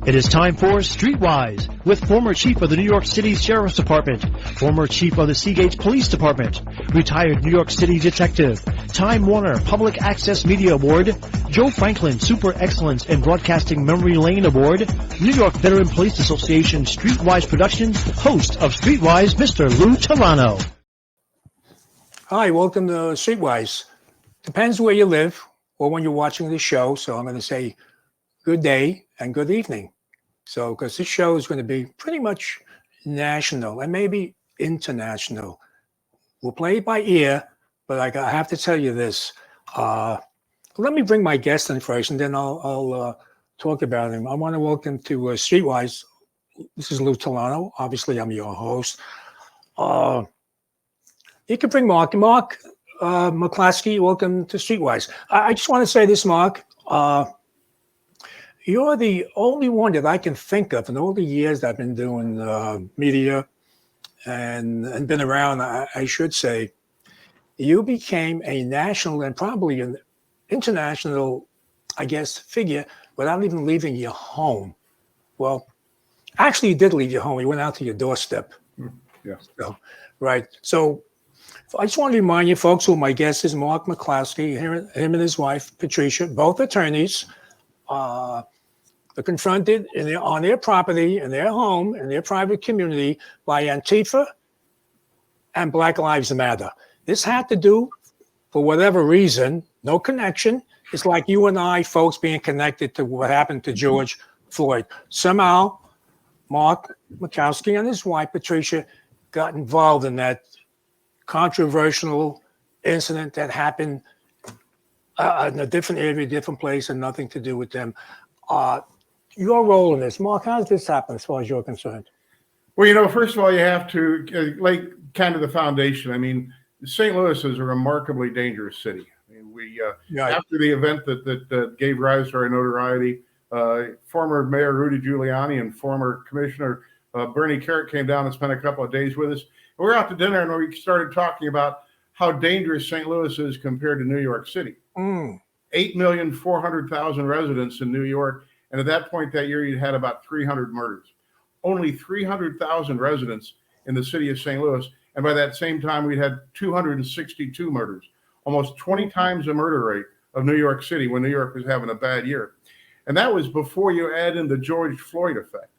It is time for StreetWise with former chief of the New York City Sheriff's Department, former chief of the Seagate Police Department, retired New York City detective, Time Warner Public Access Media Award, Joe Franklin Super Excellence in Broadcasting Memory Lane Award, New York Veteran Police Association StreetWise Productions, host of StreetWise, Mr. Lou Telano. Hi, welcome to StreetWise. Depends where you live or when you're watching the show, so I'm going to say good day and good evening. So, because this show is going to be pretty much national and maybe international. We'll play it by ear, but I have to tell you this. Let me bring my guest in first, and then I'll talk about him. I want to welcome to StreetWise. This is Lou Telano. Obviously, I'm your host. You can bring Mark. Mark McCloskey, welcome to StreetWise. I just want to say this, Mark. You're the only one that I can think of in all the years that I've been doing media and been around, I should say. You became a national and probably an international, I guess, figure without even leaving your home. Well, actually, you did leave your home. You went out to your doorstep. Yeah. So, right. So I just want to remind you, folks, who my guest is Mark McCloskey, him and his wife, Patricia, both attorneys. They're confronted on their property, in their home, in their private community by Antifa and Black Lives Matter. This had to do, for whatever reason, no connection. It's like you and I, folks, being connected to what happened to George Floyd. Somehow, Mark McCloskey and his wife, Patricia, got involved in that controversial incident that happened in a different area, different place, and nothing to do with them. Your role in this, Mark, how does this happen as far as you're concerned? Well, first of all, you have to lay kind of the foundation. I mean, St. Louis is a remarkably dangerous city. I mean, after the event that gave rise to our notoriety, former Mayor Rudy Giuliani and former Commissioner Bernie Carrot came down and spent a couple of days with us. We were out to dinner and we started talking about how dangerous St. Louis is compared to New York City. 8,400,000 residents in New York. And at that point that year, you had about 300 murders. Only 300,000 residents in the city of St. Louis. And by that same time, we'd had 262 murders, almost 20 times the murder rate of New York City when New York was having a bad year. And that was before you add in the George Floyd effect.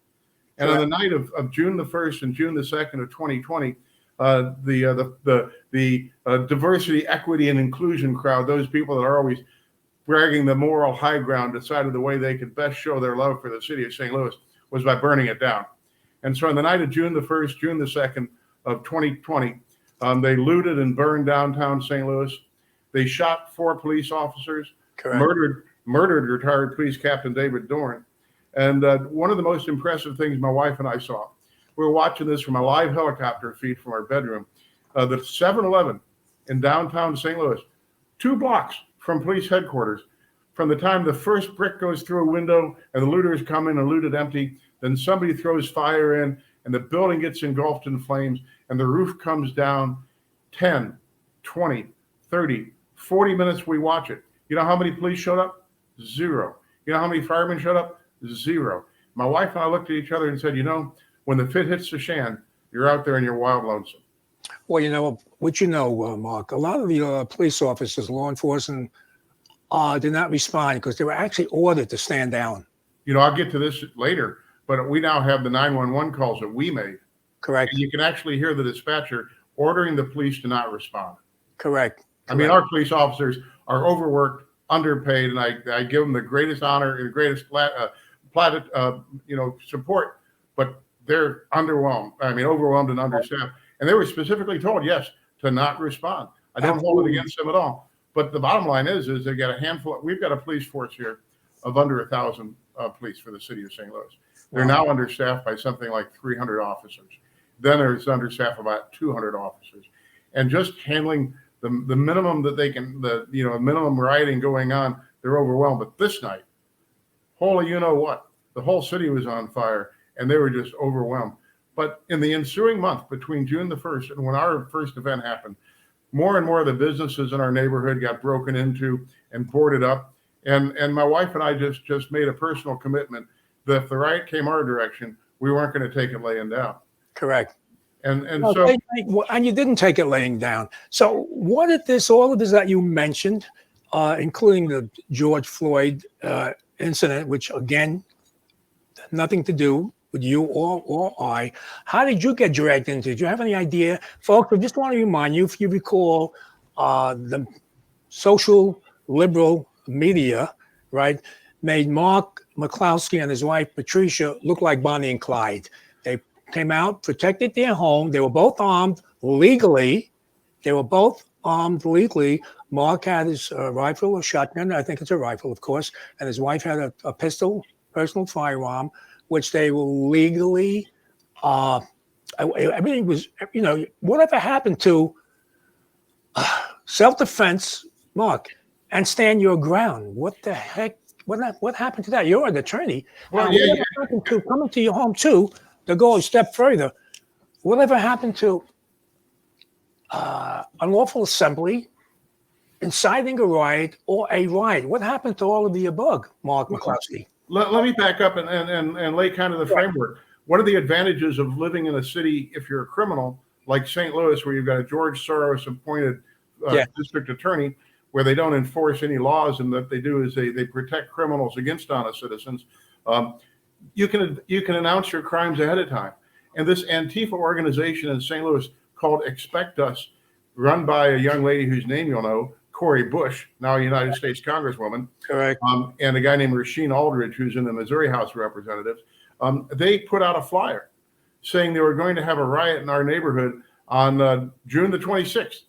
And on the night of June the 1st and June the 2nd of 2020, the diversity, equity, and inclusion crowd, those people that are always bragging the moral high ground, decided the way they could best show their love for the city of St. Louis was by burning it down. And so on the night of June the 1st, June the 2nd of 2020, they looted and burned downtown St. Louis. They shot 4 police officers, murdered retired police captain David Dorn. And one of the most impressive things my wife and I saw, we were watching this from a live helicopter feed from our bedroom, the 7-Eleven in downtown St. Louis, 2 blocks from police headquarters. From the time the first brick goes through a window and the looters come in and loot it empty, then somebody throws fire in and the building gets engulfed in flames and the roof comes down. 10, 20, 30, 40 minutes we watch it. You know how many police showed up? 0. You know how many firemen showed up? 0. My wife and I looked at each other and said, when the fit hits the shan, you're out there and you're wild lonesome. Well, Mark, a lot of the police officers, law enforcement, did not respond because they were actually ordered to stand down. I'll get to this later, but we now have the 911 calls that we made. Correct. And you can actually hear the dispatcher ordering the police to not respond. Correct. I mean, our police officers are overworked, underpaid, and I give them the greatest honor and the greatest support, but they're overwhelmed and understaffed. And they were specifically told, yes, to not respond. I don't hold it against them at all. But the bottom line is they got a handful. We've got a police force here of under 1,000 police for the city of St. Louis. They're now understaffed by something like 300 officers. Then there's understaffed about 200 officers. And just handling the minimum that they can, minimum rioting going on, they're overwhelmed. But this night, holy you-know-what, the whole city was on fire and they were just overwhelmed. But in the ensuing month between June the 1st and when our first event happened, more and more of the businesses in our neighborhood got broken into and boarded up. And my wife and I just made a personal commitment that if the riot came our direction, we weren't going to take it laying down. Correct. And Okay, and you didn't take it laying down. So what if all of this that you mentioned, including the George Floyd incident, which again, nothing to do with you or I, how did you get dragged into it? Do you have any idea? Folks, I just want to remind you, if you recall, the social liberal media, right, made Mark McCloskey and his wife, Patricia, look like Bonnie and Clyde. They came out, protected their home. They were both armed legally. Mark had his rifle, a shotgun. I think it's a rifle, of course. And his wife had a pistol, personal firearm, which they were legally. Everything was, whatever happened to self-defense, Mark, and stand your ground? What the heck? What happened to that? You're an attorney. Well, whatever happened to coming to your home too? To go a step further, whatever happened to unlawful assembly, inciting a riot, or a riot? What happened to all of the above, Mark McCloskey? Let me back up and lay kind of the framework. One of the advantages of living in a city, if you're a criminal, like St. Louis, where you've got a George Soros appointed district attorney, where they don't enforce any laws, and that they do is they protect criminals against honest citizens. You can announce your crimes ahead of time. And this Antifa organization in St. Louis called Expect Us, run by a young lady whose name you'll know, Cori Bush, now a United States Congresswoman. Correct. And a guy named Rasheen Aldridge, who's in the Missouri House of Representatives. They put out a flyer saying they were going to have a riot in our neighborhood on June the 26th.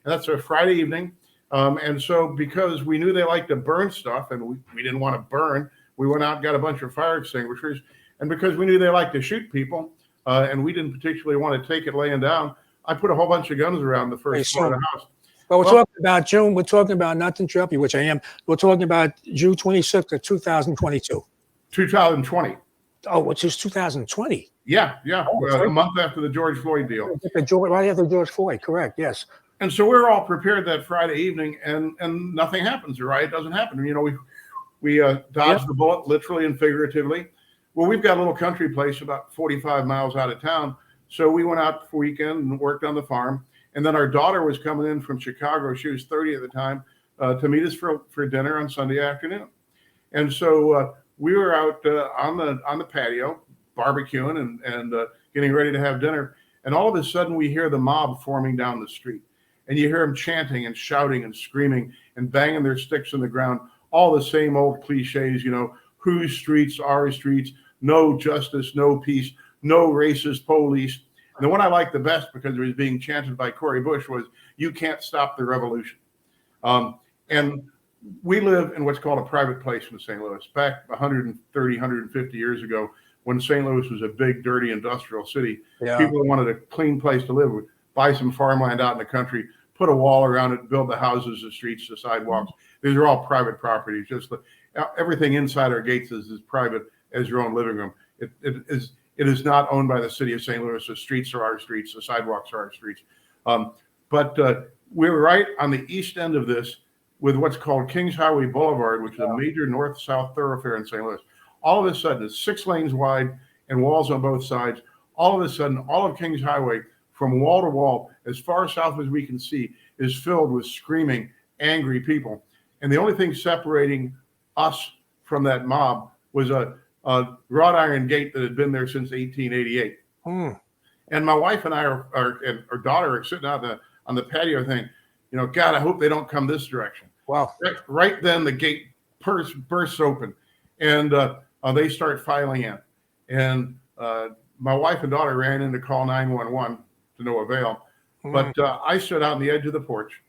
And that's a Friday evening. And so because we knew they liked to burn stuff, and we didn't want to burn, we went out and got a bunch of fire extinguishers. And because we knew they liked to shoot people, and we didn't particularly want to take it laying down, I put a whole bunch of guns around the first floor of the house. Well, we're talking about June. We're talking about, not to interrupt you, which I am. We're talking about June 26th of 2022. 2020. Oh, which is 2020. Yeah. A month after the George Floyd deal. Right after George Floyd, correct, yes. And so we're all prepared that Friday evening, and nothing happens. The riot doesn't happen. We dodged the bullet, literally and figuratively. Well, we've got a little country place about 45 miles out of town. So we went out for weekend and worked on the farm. And then our daughter was coming in from Chicago. She was 30 at the time, to meet us for dinner on Sunday afternoon. And so we were out on the patio barbecuing and getting ready to have dinner. And all of a sudden we hear the mob forming down the street. And you hear them chanting and shouting and screaming and banging their sticks on the ground. All the same old cliches, whose streets, our streets, no justice, no peace, no racist police. And the one I liked the best, because it was being chanted by Cori Bush, was, "You can't stop the revolution." And we live in what's called a private place in St. Louis. Back 130, 150 years ago, when St. Louis was a big, dirty industrial city, people wanted a clean place to live, would buy some farmland out in the country, put a wall around it, build the houses, the streets, the sidewalks. These are all private properties. Just everything inside our gates is as private as your own living room. It is not owned by the city of St. Louis. The streets are our streets. The sidewalks are our streets. But we're right on the east end of this with what's called Kings Highway Boulevard, which is a major north-south thoroughfare in St. Louis. All of a sudden, it's 6 lanes wide and walls on both sides. All of a sudden, all of Kings Highway, from wall to wall, as far south as we can see, is filled with screaming, angry people. And the only thing separating us from that mob was a wrought iron gate that had been there since 1888. And my wife and I and our daughter are sitting out on the patio thing, God, I hope they don't come this direction. Wow. Right then the gate bursts open, and they start filing in. And my wife and daughter ran in to call 911 to no avail. But I stood out on the edge of the porch,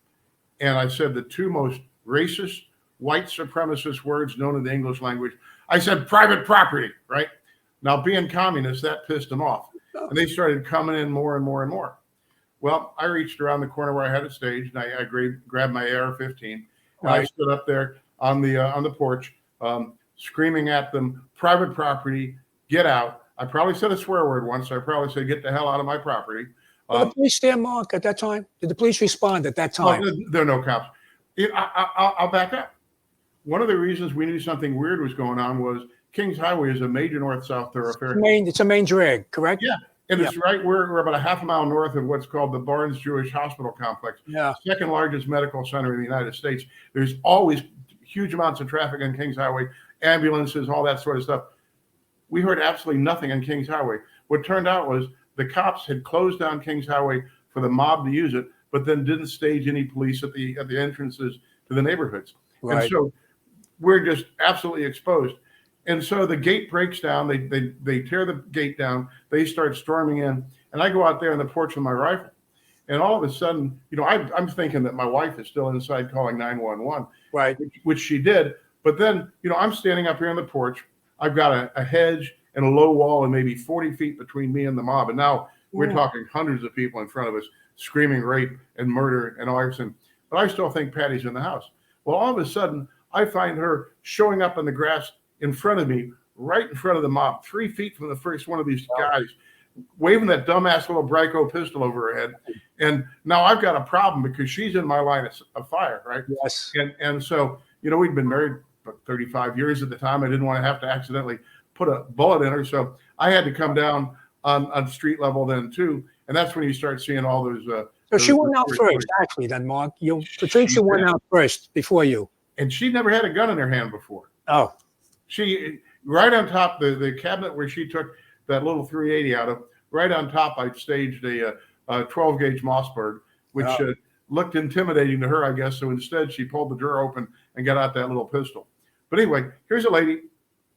and I said the two most racist, white supremacist words known in the English language. I said private property, right? Now, being communist, that pissed them off. And they started coming in more and more and more. Well, I reached around the corner where I had a stage, and I grabbed my AR-15. And I stood up there on the porch, screaming at them, private property, get out. I probably said a swear word once. So I probably said, get the hell out of my property. Did the police stand, Mark, at that time? Did the police respond at that time? There are no cops. I'll back up. One of the reasons we knew something weird was going on was Kings Highway is a major north-south thoroughfare. It's a main drag, correct? Yeah. And it's right, we're about a half a mile north of what's called the Barnes Jewish Hospital Complex. Yeah. Second largest medical center in the United States. There's always huge amounts of traffic on Kings Highway, ambulances, all that sort of stuff. We heard absolutely nothing on Kings Highway. What turned out was the cops had closed down Kings Highway for the mob to use it, but then didn't stage any police at the entrances to the neighborhoods. Right. And so we're just absolutely exposed. And so the gate breaks down. They tear the gate down. They start storming in. And I go out there on the porch with my rifle. And all of a sudden, I'm thinking that my wife is still inside calling 911. Right. Which she did. But then, I'm standing up here on the porch. I've got a hedge and a low wall and maybe 40 feet between me and the mob. And now we're talking hundreds of people in front of us screaming rape and murder and arson. But I still think Patty's in the house. Well, all of a sudden, I find her showing up in the grass in front of me, right in front of the mob, 3 feet from the first one of these guys, waving that dumbass little Bryco pistol over her head. And now I've got a problem because she's in my line of fire, right? Yes. And so, we'd been married for 35 years at the time. I didn't want to have to accidentally put a bullet in her. So I had to come down on street level then too. And that's when you start seeing all those. So she went out first, actually, then, Mark. Patricia went out first before you. And she never had a gun in her hand before. Oh. She, right on top, the cabinet where she took that little 380 out of, right on top, I staged a 12-gauge Mossberg, which looked intimidating to her, I guess. So instead, she pulled the drawer open and got out that little pistol. But anyway, here's a lady,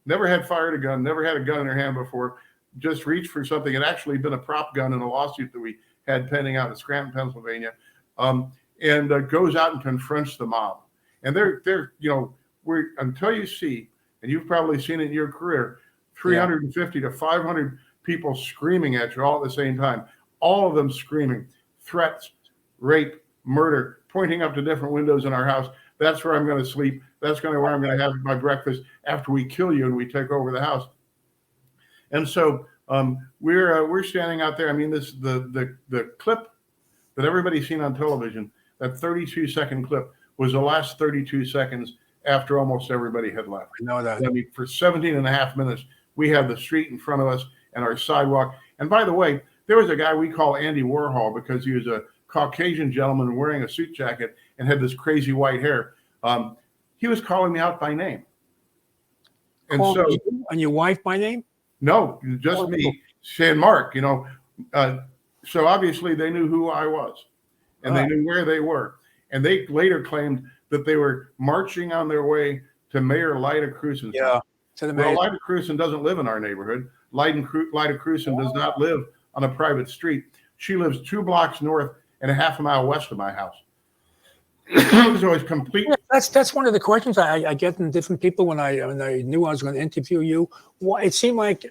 never had fired a gun, never had a gun in her hand before, just reached for something. It actually been a prop gun in a lawsuit that we had pending out in Scranton, Pennsylvania, and goes out and confronts the mob. And they're we're until you see, and you've probably seen it in your career, 350 to 500 people screaming at you all at the same time, all of them screaming threats, rape, murder, pointing up to different windows in our house. That's where I'm going to sleep. That's where I'm going to have my breakfast after we kill you and we take over the house. And so we're standing out there. I mean, this the clip that everybody's seen on television, that 32-second clip, was the last 32 seconds after almost everybody had left. I know that. I mean, for 17 and a half minutes, we had the street in front of us and our sidewalk. And by the way, there was a guy we call Andy Warhol because he was a Caucasian gentleman wearing a suit jacket and had this crazy white hair. He was calling me out by name. And so, and your wife by name? No, just me saying, Mark, so obviously they knew who I was and they knew where they were. And they later claimed that they were marching on their way to Mayor Lyda Cruzen. Yeah. To the mayor. Well, Lyda Cruzen doesn't live in our neighborhood. Lyda Cruzen does not live on a private street. She lives 2 blocks north and a half a mile west of my house. So it's complete. Yeah, that's one of the questions I get from different people when I knew I was going to interview you. It seemed like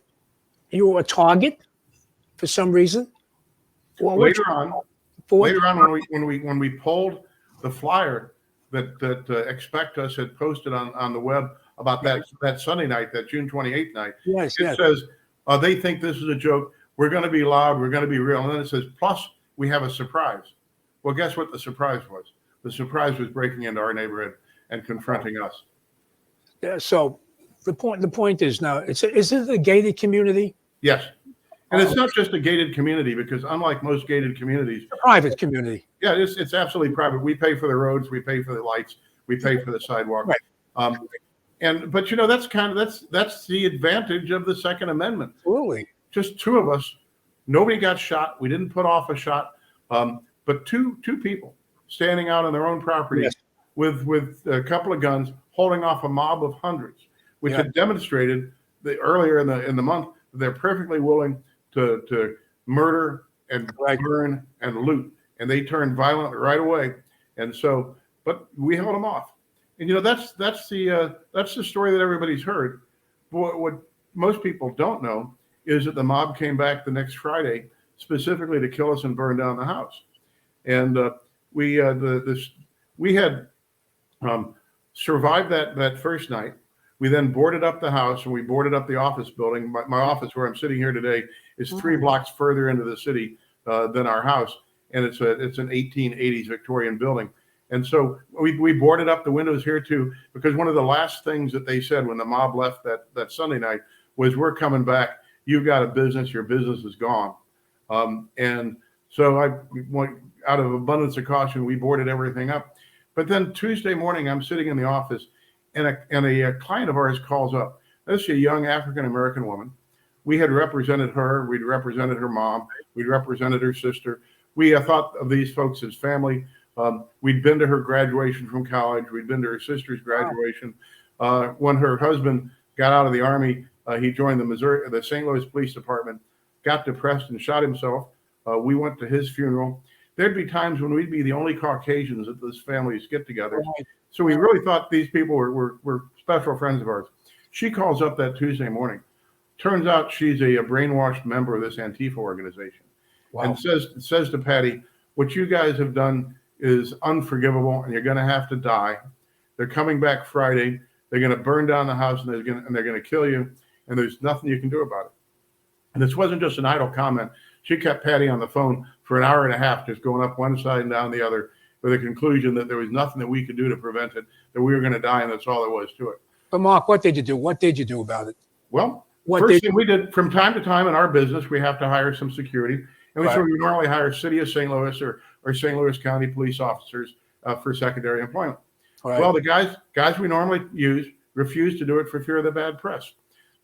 you were a target for some reason. Well, later on when we pulled the flyer that Expect Us had posted on the web about that Sunday night, that June 28th night. Yes, it says they think this is a joke. We're going to be loud. We're going to be real. And then it says, plus we have a surprise. Well, guess what the surprise was? The surprise was breaking into our neighborhood and confronting us. Yeah. So the point is now, is it a gated community? Yes. And it's not just a gated community because unlike most gated communities, it's a private community. Yeah, it's absolutely private. We pay for the roads, we pay for the lights, we pay for the sidewalk. Right. But that's the advantage of the Second Amendment. Absolutely. Just 2 of us. Nobody got shot. We didn't put off a shot. But two people standing out on their own property with a couple of guns, holding off a mob of hundreds, which had demonstrated earlier in the month that they're perfectly willing to murder and burn and loot, and they turned violent right away. And so, but we held them off. And that's the story that everybody's heard. But what most people don't know is that the mob came back the next Friday specifically to kill us and burn down the house. And we had survived that first night. We then boarded up the house and we boarded up the office building. My office, where I'm sitting here today, is 3 blocks further into the city than our house, and it's an 1880s Victorian building. And so we boarded up the windows here too, because one of the last things that they said when the mob left that Sunday night was, we're coming back. You've got a business. Your business is gone. And so out of abundance of caution, we boarded everything up. But then Tuesday morning, I'm sitting in the office, and a client of ours calls up. This is a young African-American woman. We had represented her. We'd represented her mom. We'd represented her sister. We thought of these folks as family. We'd been to her graduation from college. We'd been to her sister's graduation. When her husband got out of the Army, he joined the St. Louis Police Department, got depressed and shot himself. We went to his funeral. There'd be times when we'd be the only Caucasians at this family's get-together. So we really thought these people were special friends of ours. She calls up that Tuesday morning. Turns out she's a brainwashed member of this Antifa organization. Wow. And says to Patty, what you guys have done is unforgivable, and you're going to have to die. They're coming back Friday. They're going to burn down the house, and they're going to kill you, and there's nothing you can do about it. And this wasn't just an idle comment. She kept Patty on the phone for an hour and a half, just going up one side and down the other, with a conclusion that there was nothing that we could do to prevent it, that we were going to die, and that's all there was to it. But Mark, what did you do? What did you do about it? Well, first thing we did, from time to time in our business, we have to hire some security. And so we normally hire City of St. Louis or St. Louis County police officers for secondary employment. Right. Well, the guys we normally use refused to do it for fear of the bad press.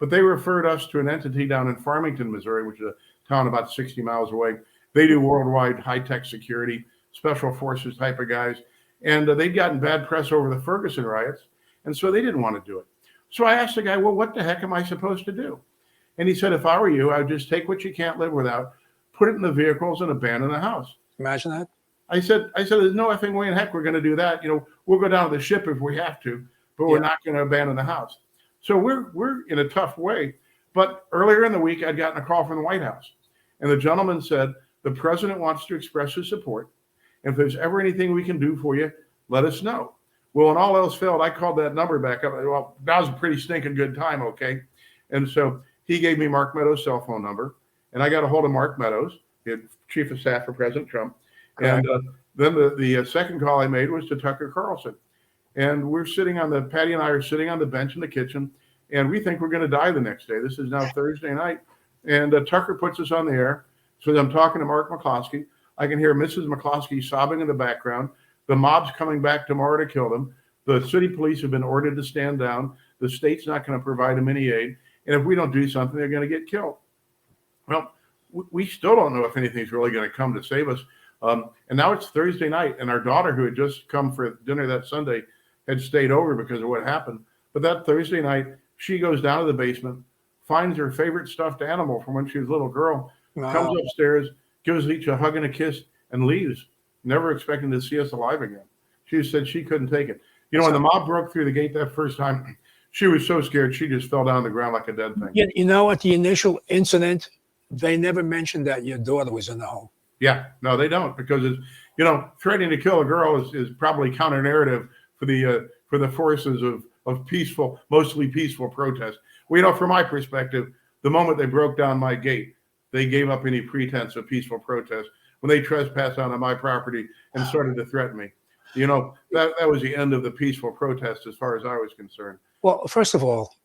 But they referred us to an entity down in Farmington, Missouri, which is a town about 60 miles away. They do worldwide high-tech security, special forces type of guys. And they'd gotten bad press over the Ferguson riots. And so they didn't want to do it. So I asked the guy, well, what the heck am I supposed to do? And he said, if I were you, I would just take what you can't live without, put it in the vehicles, and abandon the house. Imagine that. I said, there's no effing way in heck we're going to do that. We'll go down to the ship if we have to, but we're not going to abandon the house. So we're in a tough way. But earlier in the week, I'd gotten a call from the White House. And the gentleman said, the president wants to express his support. And if there's ever anything we can do for you, let us know. Well, when all else failed, I called that number back up. Well, that was a pretty stinking good time, okay? And so he gave me Mark Meadows' cell phone number. And I got a hold of Mark Meadows, the chief of staff for President Trump. And then the second call I made was to Tucker Carlson. And Patty and I are sitting on the bench in the kitchen, and we think we're going to die the next day. This is now Thursday night. And Tucker puts us on the air. So I'm talking to Mark McCloskey. I can hear Mrs. McCloskey sobbing in the background. The mob's coming back tomorrow to kill them. The city police have been ordered to stand down. The state's not going to provide them any aid. And if we don't do something, they're going to get killed. Well, we still don't know if anything's really going to come to save us. And now it's Thursday night, and our daughter, who had just come for dinner that Sunday, had stayed over because of what happened. But that Thursday night, she goes down to the basement, finds her favorite stuffed animal from when she was a little girl, comes upstairs, gives each a hug and a kiss, and leaves, never expecting to see us alive again. She said she couldn't take it. When the mob broke through the gate that first time, she was so scared she just fell down on the ground like a dead thing. At the initial incident, they never mentioned that your daughter was in the home. Yeah, no, they don't, because it's, threatening to kill a girl is probably counter narrative for the forces of peaceful, mostly peaceful protest. Well, from my perspective, the moment they broke down my gate, they gave up any pretense of peaceful protest when they trespassed onto my property and started to threaten me. That was the end of the peaceful protest as far as I was concerned. Well, first of all,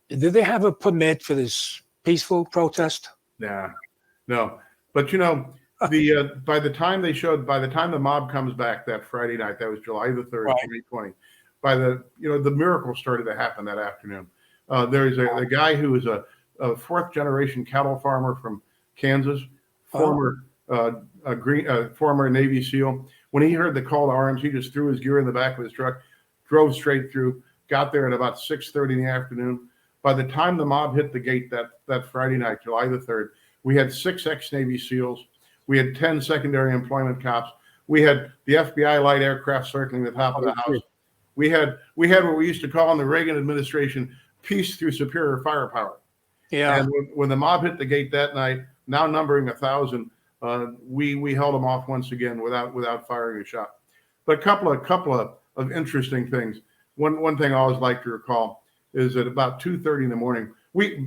did they have a permit for this peaceful protest? Nah, no. But by the time the mob comes back that Friday night, that was July the 3rd, 2020, the miracle started to happen that afternoon. There's a guy who is a fourth generation cattle farmer from Kansas, former Navy SEAL. When he heard the call to arms, he just threw his gear in the back of his truck, drove straight through, got there at about 6:30 in the afternoon. By the time the mob hit the gate that Friday night, July the 3rd, we had 6 ex-Navy SEALs. We had 10 secondary employment cops. We had the FBI light aircraft circling the top of the house. We had what we used to call in the Reagan administration, peace through superior firepower. Yeah. And when the mob hit the gate that night, now numbering 1,000, we held them off once again without firing a shot. But a couple of interesting things. One thing I always like to recall is at about 2:30 in the morning,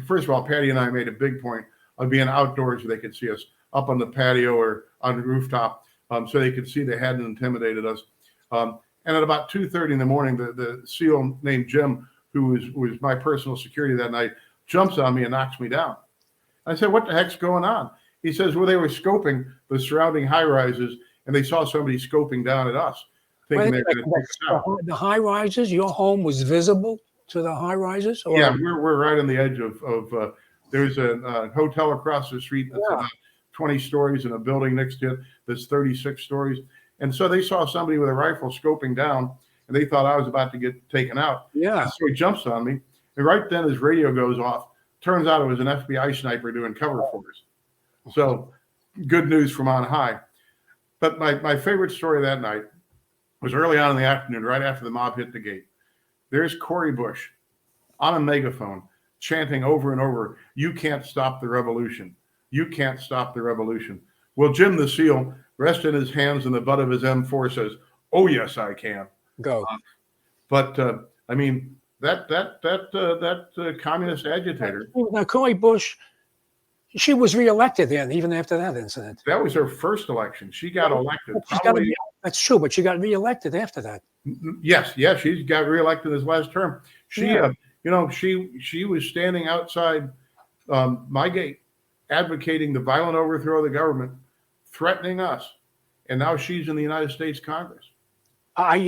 first of all, Patty and I made a big point of being outdoors so they could see us up on the patio or on the rooftop, so they could see they hadn't intimidated us. And at about 2:30 in the morning, the SEAL named Jim, who was my personal security that night, jumps on me and knocks me down. I said, "What the heck's going on?" He says, "Well, they were scoping the surrounding high rises, and they saw somebody scoping down at us, thinking they were going to take us out." The high rises, your home was visible to the high rises? Or? Yeah, we're right on the edge of there's a hotel across the street that's about 20 stories and a building next to it that's 36 stories. And so they saw somebody with a rifle scoping down, and they thought I was about to get taken out. Yeah. And so he jumps on me, and right then his radio goes off. Turns out it was an FBI sniper doing cover for us. So good news from on high. But my favorite story that night was early on in the afternoon, right after the mob hit the gate. There's Cori Bush on a megaphone chanting over and over, "You can't stop the revolution. You can't stop the revolution." Well, Jim the SEAL, resting his hands in the butt of his M4, says, "Oh, yes, I can." Go. But I mean, that communist agitator. Now, Cori Bush, she was reelected then, even after that incident. That was her first election. She got elected. That's true, but she got reelected after that. Yes, she got reelected his last term. She, she was standing outside my gate, advocating the violent overthrow of the government, threatening us, and now she's in the United States Congress. I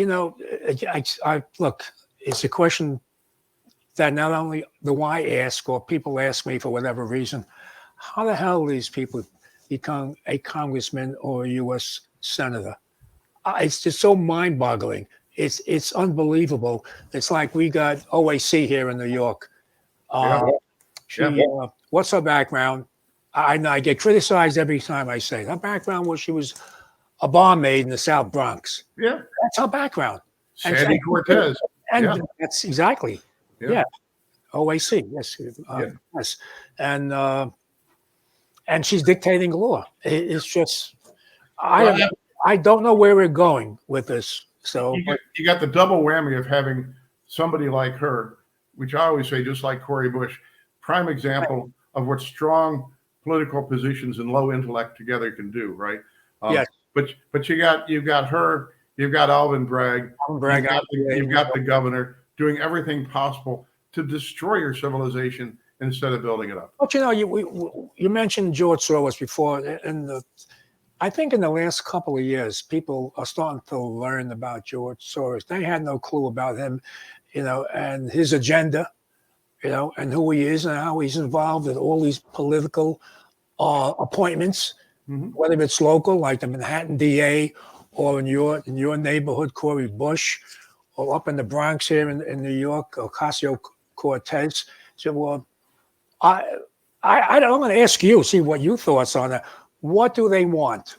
look. It's a question that not only do I ask, or people ask me for whatever reason. How the hell do these people become a congressman or a U.S. senator? It's just so mind-boggling. It's unbelievable. It's like we got OAC here in New York. What's her background? I get criticized every time I say it. Her background was she was a barmaid in the South Bronx. Yeah, that's her background. Sandy Cortez. And that's exactly. Yeah. OAC. Yes. Yes. And she's dictating law. It's just I don't know where we're going with this. So you got the double whammy of having somebody like her, which I always say, just like Cori Bush, prime example of what strong political positions and low intellect together can do, right? Yes. But you've got her, you've got Alvin Bragg, you've got the governor doing everything possible to destroy your civilization instead of building it up. But you mentioned George Soros before, and I think in the last couple of years, people are starting to learn about George Soros. They had no clue about him, and his agenda, and who he is and how he's involved in all these political appointments, whether it's local, like the Manhattan DA, or in your neighborhood, Cori Bush, or up in the Bronx here in New York, Ocasio-Cortez. So, well, I'm going to ask you, see what your thoughts on that. What do they want?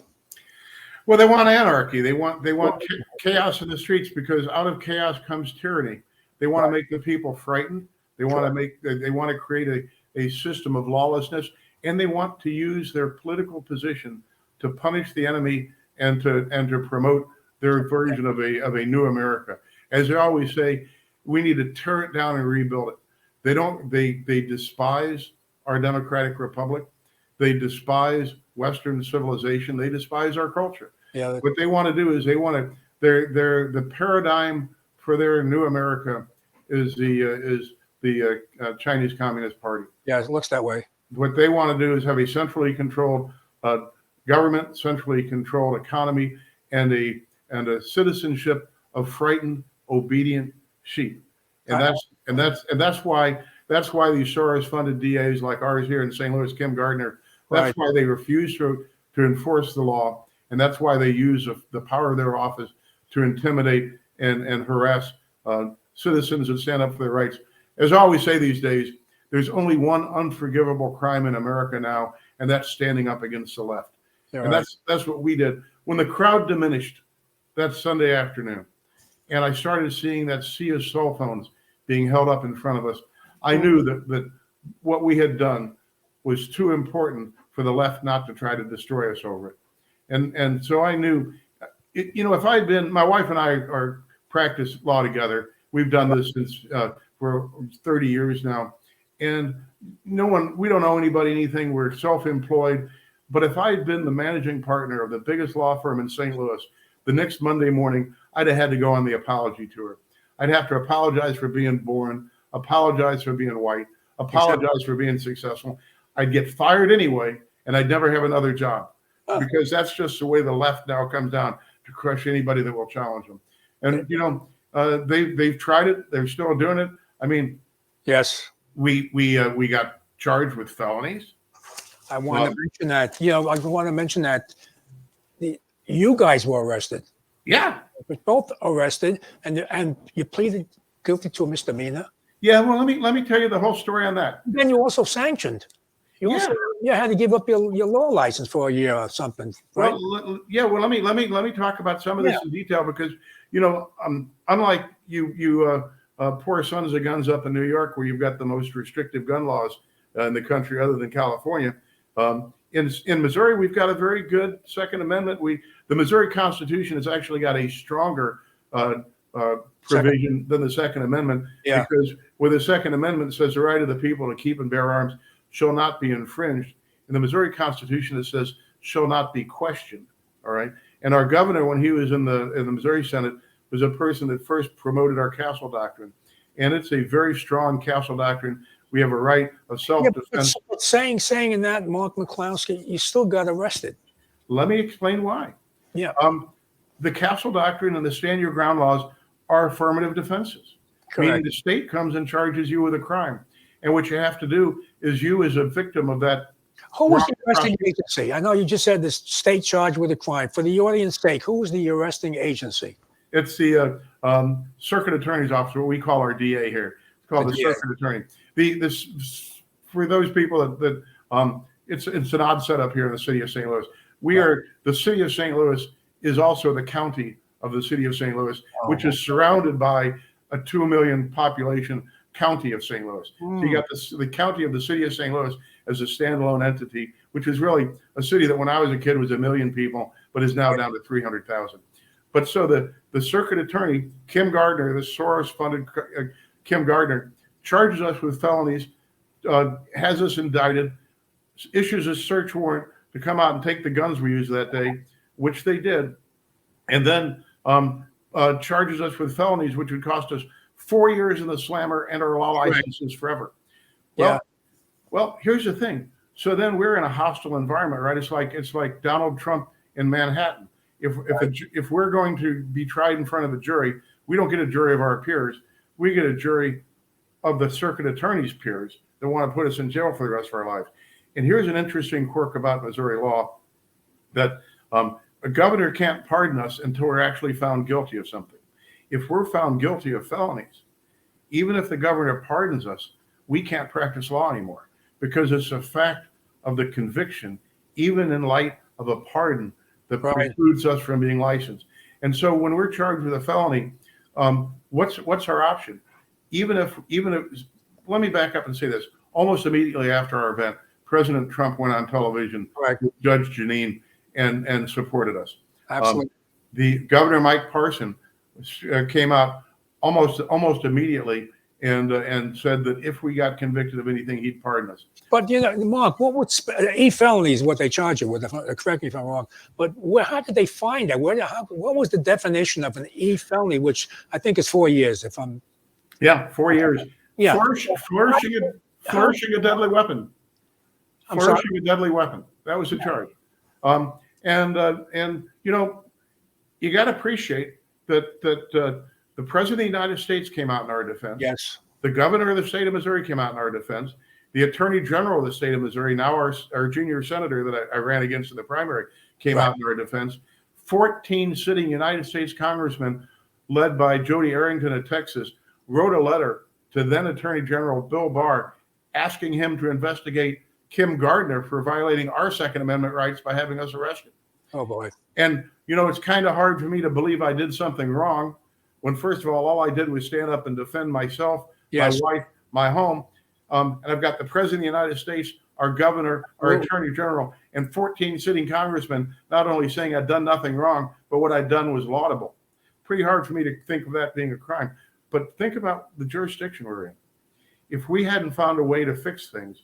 Well, they want anarchy. They want chaos in the streets, because out of chaos comes tyranny. They want to make the people frightened. They want to create a system of lawlessness, and they want to use their political position to punish the enemy and to promote their version of a new America. As they always say, we need to tear it down and rebuild it. They despise our democratic republic. They despise Western civilization. They despise our culture. Yeah. What they want to do is the paradigm for their new America is the Chinese Communist Party. Yeah, it looks that way. What they want to do is have a centrally controlled government, centrally controlled economy, and a citizenship of frightened, obedient sheep. And that's why these Soros-funded DAs like ours here in St. Louis, Kim Gardner, that's why they refuse to enforce the law, and that's why they use the power of their office to intimidate and harass citizens that stand up for their rights. As I always say these days, there's only one unforgivable crime in America now, and that's standing up against the left. Yeah, and that's what we did. When the crowd diminished that Sunday afternoon, and I started seeing that sea of cell phones being held up in front of us, I knew that what we had done was too important for the left not to try to destroy us over it. And so I knew, if I'd been, my wife and I are practice law together. We've done this since for 30 years now. And we don't owe anybody anything. We're self-employed. But if I had been the managing partner of the biggest law firm in St. Louis, the next Monday morning, I'd have had to go on the apology tour. I'd have to apologize for being born, apologize for being white, apologize for being successful. I'd get fired anyway, and I'd never have another job because that's just the way the left now comes down to crush anybody that will challenge them. And, you know, they've tried it. They're still doing it. I mean, Yes. we got charged with felonies. I want to mention that. You know, I want to mention that you guys were arrested. Yeah. We're both arrested, and you pleaded guilty to a misdemeanor. Yeah. Well, let me tell you the whole story on that. Then you also sanctioned. You also had to give up your law license for a year or something. Right? Well, yeah. Well, let me talk about some of this in detail because, you know, unlike you poor sons of guns up in New York, where you've got the most restrictive gun laws in the country, other than California. In Missouri, we've got a very good Second Amendment. The Missouri Constitution has actually got a stronger provision than the Second Amendment, because where the Second Amendment says the right of the people to keep and bear arms shall not be infringed, in the Missouri Constitution it says shall not be questioned. All right, and our governor, when he was in the Missouri Senate, was a person that first promoted our castle doctrine, and it's a very strong castle doctrine. We have a right of self-defense. But saying in that, Mark McCloskey, you still got arrested. Let me explain why. Yeah. The castle doctrine and the stand your ground laws are affirmative defenses. Correct. Meaning the state comes and charges you with a crime. And what you have to do is you, as a victim of that. Who was the arresting agency? I know you just said the state charged with a crime. For the audience's sake, who was the arresting agency? It's the circuit attorney's office, what we call our DA here. It's called the circuit attorney. For those people that it's an odd setup here in the city of St. Louis. The city of St. Louis is also the county of the city of St. Louis, which is surrounded by a 2 million population county of St. Louis. So you got the county of the city of St. Louis as a standalone entity, which is really a city that when I was a kid was 1 million people, but is now down to 300,000. But so the circuit attorney, Kim Gardner, the Soros-funded Kim Gardner, charges us with felonies, has us indicted, issues a search warrant to come out and take the guns we used that day, which they did, and then charges us with felonies, which would cost us 4 years in the slammer and our law licenses forever. Well, here's the thing. So then we're in a hostile environment, right? It's like Donald Trump in Manhattan. If we're going to be tried in front of a jury, we don't get a jury of our peers. We get a jury of the circuit attorney's peers that want to put us in jail for the rest of our lives. And here's an interesting quirk about Missouri law, that a governor can't pardon us until we're actually found guilty of something. If we're found guilty of felonies, even if the governor pardons us, we can't practice law anymore, because it's a fact of the conviction, even in light of a pardon that precludes us from being licensed. And so when we're charged with a felony, what's our option? Even if, let me back up and say this. Almost immediately after our event, President Trump went on television with Judge Janine and supported us. Absolutely. The Governor Mike Parson came out almost immediately and said that if we got convicted of anything, he'd pardon us. But, you know, Mark, what would felony is what they charge you with? Correct me if I'm wrong. But how did they find that? What was the definition of an felony, which I think is 4 years? 4 years. Yeah, flourishing a deadly weapon. Flourishing a deadly weapon. That was the charge. And you know, you got to appreciate that the President of the United States came out in our defense. Yes. The governor of the state of Missouri came out in our defense. The Attorney General of the state of Missouri, now our junior senator that I ran against in the primary, came out in our defense. 14 sitting United States congressmen, led by Jody Arrington of Texas, wrote a letter to then Attorney General Bill Barr, asking him to investigate Kim Gardner for violating our Second Amendment rights by having us arrested. Oh, boy. And, you know, it's kind of hard for me to believe I did something wrong when, first of all I did was stand up and defend myself, my wife, my home. And I've got the President of the United States, our governor, our Attorney General, and 14 sitting congressmen not only saying I'd done nothing wrong, but what I'd done was laudable. Pretty hard for me to think of that being a crime. But think about the jurisdiction we're in. If we hadn't found a way to fix things,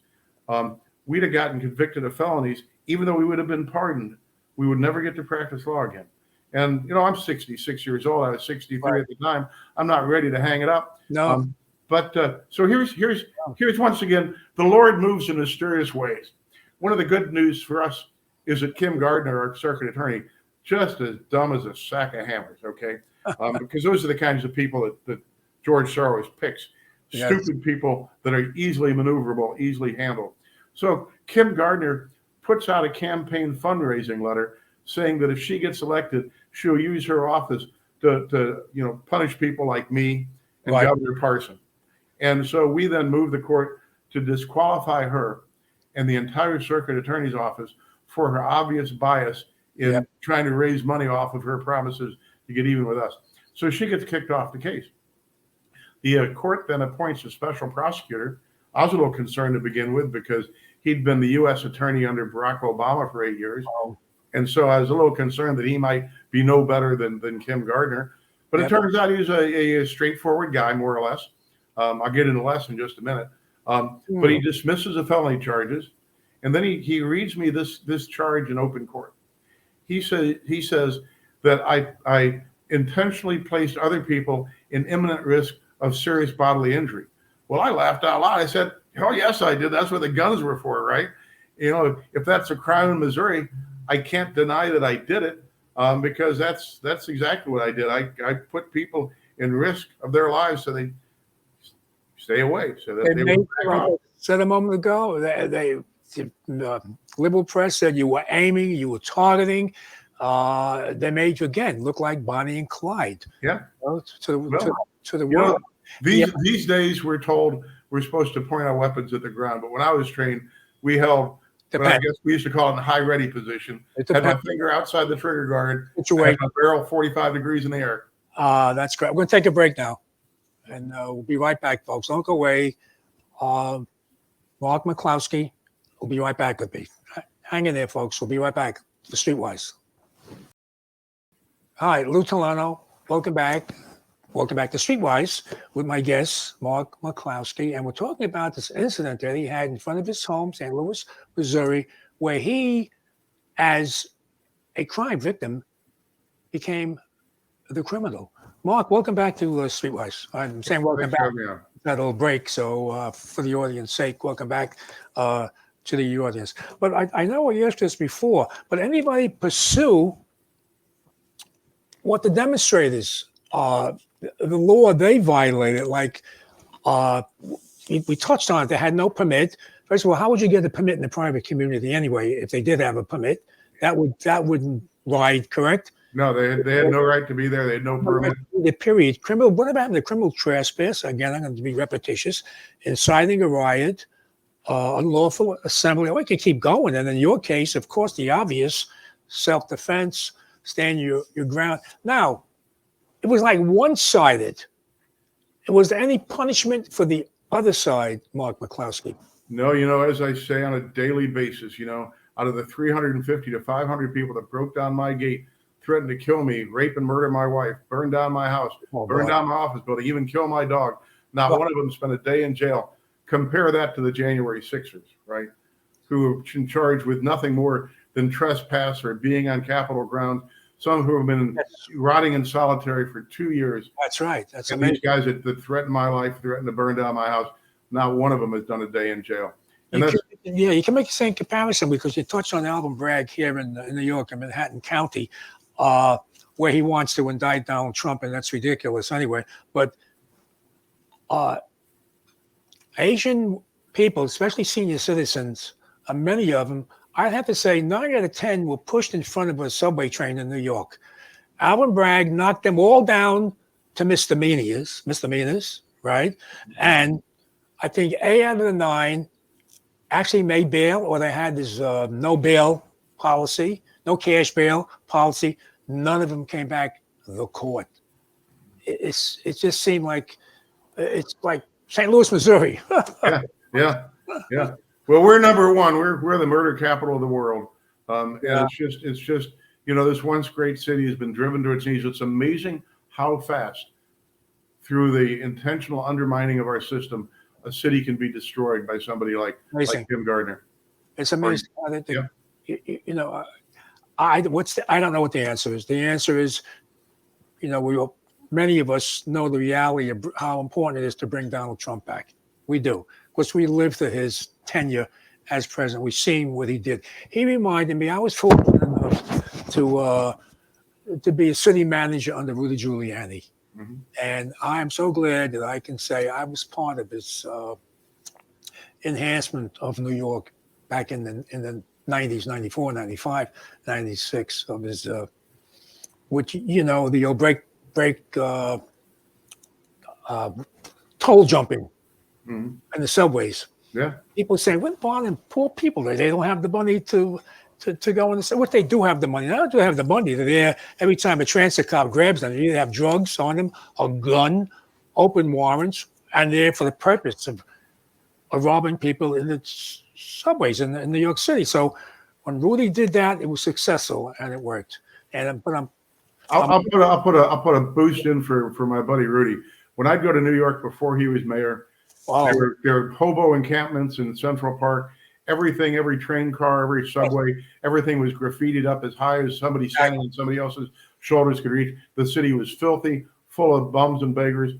we'd have gotten convicted of felonies. Even though we would have been pardoned, we would never get to practice law again. And, I'm 66 years old. I was 63 Right. at the time. I'm not ready to hang it up. No. So here's once again, the Lord moves in mysterious ways. One of the good news for us is that Kim Gardner, our circuit attorney, just as dumb as a sack of hammers, okay? Because those are the kinds of people that George Soros picks. Yes. Stupid people that are easily maneuverable, easily handled. So Kim Gardner puts out a campaign fundraising letter saying that if she gets elected, she'll use her office to punish people like me and Right. Governor Parson. And so we then moved the court to disqualify her and the entire circuit attorney's office for her obvious bias in trying to raise money off of her promises to get even with us. So she gets kicked off the case. The court then appoints a special prosecutor. I was a little concerned to begin with because he'd been the U.S. attorney under Barack Obama for 8 years. Oh. And so I was a little concerned that he might be no better than Kim Gardner. But it turns out he's a straightforward guy, more or less. I'll get into less in just a minute. But he dismisses the felony charges. And then he reads me this charge in open court. He says that I intentionally placed other people in imminent risk of serious bodily injury. Well, I laughed out loud. I said, "Oh, yes, I did. That's what the guns were for, right? If that's a crime in Missouri, I can't deny that I did it because that's exactly what I did. I put people in risk of their lives so they stay away." So that they would back off. Said a moment ago, the liberal press said you were aiming, you were targeting. They made you again look like Bonnie and Clyde. Yeah. To the world. These days we're told we're supposed to point our weapons at the ground, but when I was trained, we held. I guess we used to call it in the high ready position. Had my finger outside the trigger guard. Had my barrel 45 degrees in the air. That's great. We're going to take a break now, and we'll be right back, folks. Don't go away. Mark McCloskey will be right back with me. Hang in there, folks. We'll be right back for StreetWise. Hi, Lou Telano. Welcome back. Welcome back to StreetWise with my guest, Mark McCloskey. And we're talking about this incident that he had in front of his home, St. Louis, Missouri, where he, as a crime victim, became the criminal. Mark, welcome back to StreetWise. I'm saying welcome back. That little break. So for the audience's sake, welcome back to the audience. But I know we asked this before, but anybody pursue what the demonstrators the law they violated, like we touched on it, they had no permit. First of all, how would you get a permit in the private community anyway? If they did have a permit, that wouldn't ride, correct? No, they had no right to be there. They had no permit. The period. Criminal. What about the criminal trespass? Again, I'm going to be repetitious. Inciting a riot, unlawful assembly. I could keep going. And in your case, of course, the obvious self-defense, stand your ground. Now, it was like one-sided. Was there any punishment for the other side, Mark McCloskey? No, as I say on a daily basis, out of the 350 to 500 people that broke down my gate, threatened to kill me, rape and murder my wife, burn down my house, burn down my office building, even kill my dog. Not one of them spent a day in jail. Compare that to the January 6ers, right? Who are charged with nothing more than trespass or being on Capitol grounds. Some who have been rotting in solitary for 2 years. That's right. That's and amazing. these guys that threatened my life, threatened to burn down my house, not one of them has done a day in jail. And you can make the same comparison because you touched on Alvin Bragg here in New York, in Manhattan County, where he wants to indict Donald Trump, and that's ridiculous anyway. But Asian people, especially senior citizens, many of them, I'd have to say 9 out of 10 were pushed in front of a subway train in New York. Alvin Bragg knocked them all down to misdemeanors, right? And I think 8 out of the 9 actually made bail, or they had this no bail policy, no cash bail policy. None of them came back to the court. It just seemed like it's like St. Louis, Missouri. Yeah. Well, we're number one. We're the murder capital of the world, and it's just this once great city has been driven to its knees. It's amazing how fast, through the intentional undermining of our system, a city can be destroyed by somebody like Kim Gardner. It's amazing. I don't know what the answer is. The answer is, many of us know the reality of how important it is to bring Donald Trump back. We do, because we lived through his tenure as president. We've seen what he did. He reminded me, I was fortunate enough to be a city manager under Rudy Giuliani. Mm-hmm. And I am so glad that I can say I was part of his enhancement of New York back in the 90s, 94, 95, 96 of his, which, the break toll jumping in the subways. Yeah. People say, what about poor people? They don't have the money to go in the. What they do have the money. They don't have the money. They're there every time a transit cop grabs them. They either have drugs on them, a gun, open warrants, and they're for the purpose of robbing people in the subways in New York City. So when Rudy did that, it was successful and it worked. I'll put a boost in for my buddy Rudy. When I'd go to New York before he was mayor, there were hobo encampments in Central Park. Everything, every train car, every subway, everything was graffitied up as high as somebody standing on somebody else's shoulders could reach. The city was filthy, full of bums and beggars.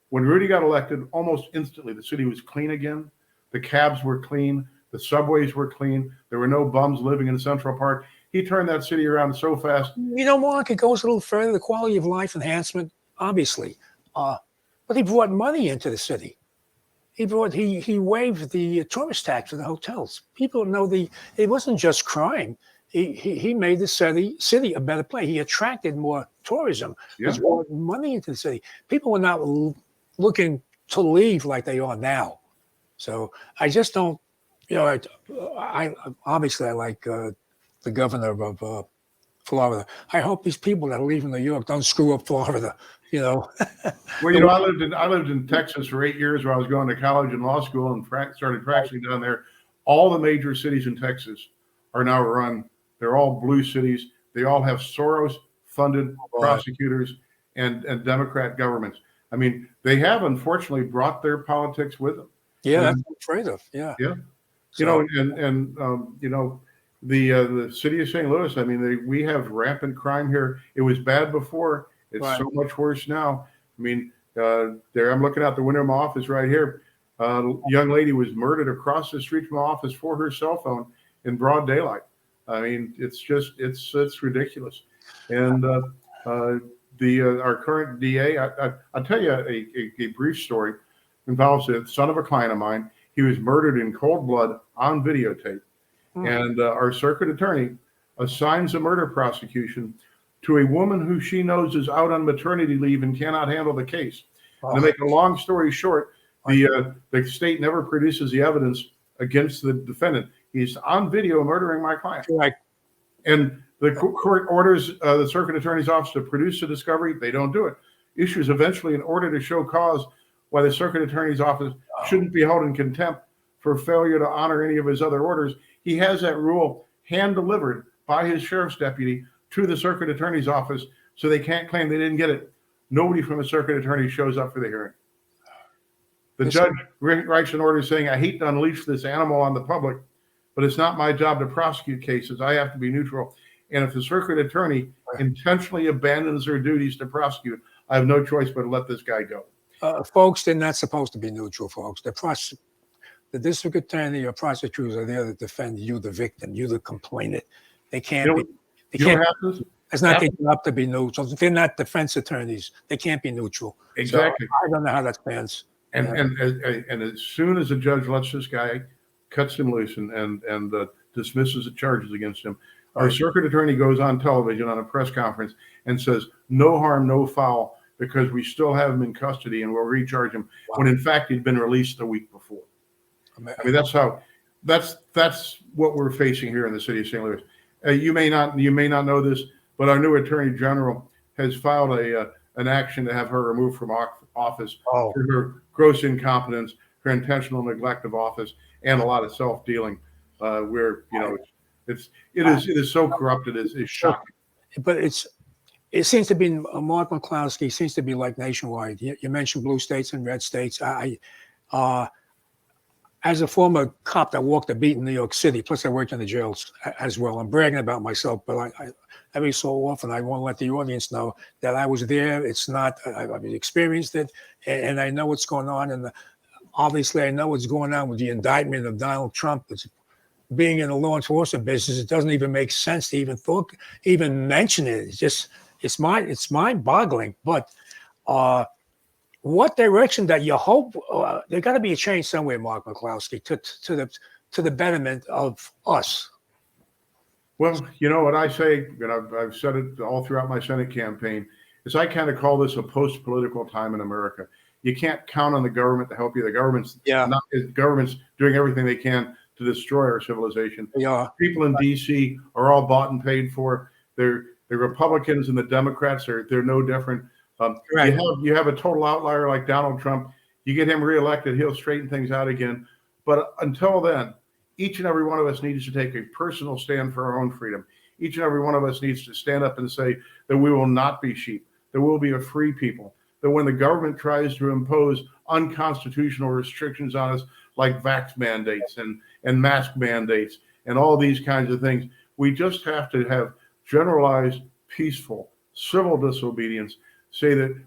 When Rudy got elected, almost instantly, the city was clean again. The cabs were clean. The subways were clean. There were no bums living in Central Park. He turned that city around so fast. Mark, it goes a little further. The quality of life enhancement, obviously. But he brought money into the city. He waived the tourist tax for the hotels. People know it wasn't just crime. He made the city a better place. He attracted more tourism. Yeah. He brought money into the city. People were not looking to leave like they are now. So I just don't, I obviously I like the governor of Florida. I hope these people that are leaving New York don't screw up Florida. Well, I lived in Texas for 8 years while I was going to college and law school and started practicing down there. All the major cities in Texas are now run. They're all blue cities. They all have Soros-funded prosecutors and Democrat governments. I mean, they have unfortunately brought their politics with them. Yeah, that's what I'm afraid of. Yeah. Yeah. The city of St. Louis, I mean, we have rampant crime here. It was bad before. It's so much worse now. I mean, I'm looking out the window of my office right here. A young lady was murdered across the street from my office for her cell phone in broad daylight. I mean, it's ridiculous. And our current DA, I'll tell you a brief story. Involves the son of a client of mine. He was murdered in cold blood on videotape. And our circuit attorney assigns a murder prosecution to a woman who she knows is out on maternity leave and cannot handle the case. To make a long story short, the state never produces the evidence against the defendant. He's on video murdering my client. Right. And the court orders the circuit attorney's office to produce the discovery. They don't do it. Issues eventually an order to show cause why the circuit attorney's office shouldn't be held in contempt for failure to honor any of his other orders. He has that rule hand-delivered by his sheriff's deputy to the circuit attorney's office, so they can't claim they didn't get it. Nobody from the circuit attorney shows up for the hearing. The judge writes an order saying, I hate to unleash this animal on the public, but it's not my job to prosecute cases. I have to be neutral. And if the circuit attorney intentionally abandons their duties to prosecute, I have no choice but to let this guy go. Folks, they're not supposed to be neutral, folks. The district attorney or prosecutors are there to defend you, the victim, you, the complainant. They can't be. They can't. It's not their job to be neutral. They're not defense attorneys. They can't be neutral. Exactly. So I don't know how that stands. And as soon as the judge lets this guy, cuts him loose and dismisses the charges against him, our circuit attorney goes on television on a press conference and says, no harm, no foul, because we still have him in custody and we'll recharge him, when in fact he'd been released the week before. I mean, that's what we're facing here in the city of St. Louis. You may not know this, but our new attorney general has filed an action to have her removed from office for her gross incompetence, her intentional neglect of office, and a lot of self-dealing. Where it is so corrupted, it's shocking. But it seems to be Mark McCloskey seems to be like nationwide. You mentioned blue states and red states. as a former cop that walked the beat in New York City, plus I worked in the jails as well. I'm bragging about myself, but I every so often I want to let the audience know that I was there. It's not, I've experienced it, and I know what's going on. And obviously, I know what's going on with the indictment of Donald Trump. It's, being in the law enforcement business, it doesn't even make sense to even mention it. It's just, it's mind-boggling. But what direction that you hope there got to be a change somewhere, Mark McCloskey, to the betterment of us? Well, you know what I say, and I've said it all throughout my Senate campaign, is I kind of call this a post-political time in America. You can't count on the government to help you. The government's doing everything they can to destroy our civilization. Yeah. People in D.C. are all bought and paid for. The Republicans and the Democrats they're no different. Right. You have a total outlier like Donald Trump. You get him reelected, he'll straighten things out again. But until then, each and every one of us needs to take a personal stand for our own freedom. Each and every one of us needs to stand up and say that we will not be sheep, that we'll be a free people, that when the government tries to impose unconstitutional restrictions on us, like vax mandates and mask mandates and all these kinds of things, we just have to have generalized, peaceful, civil disobedience. Say that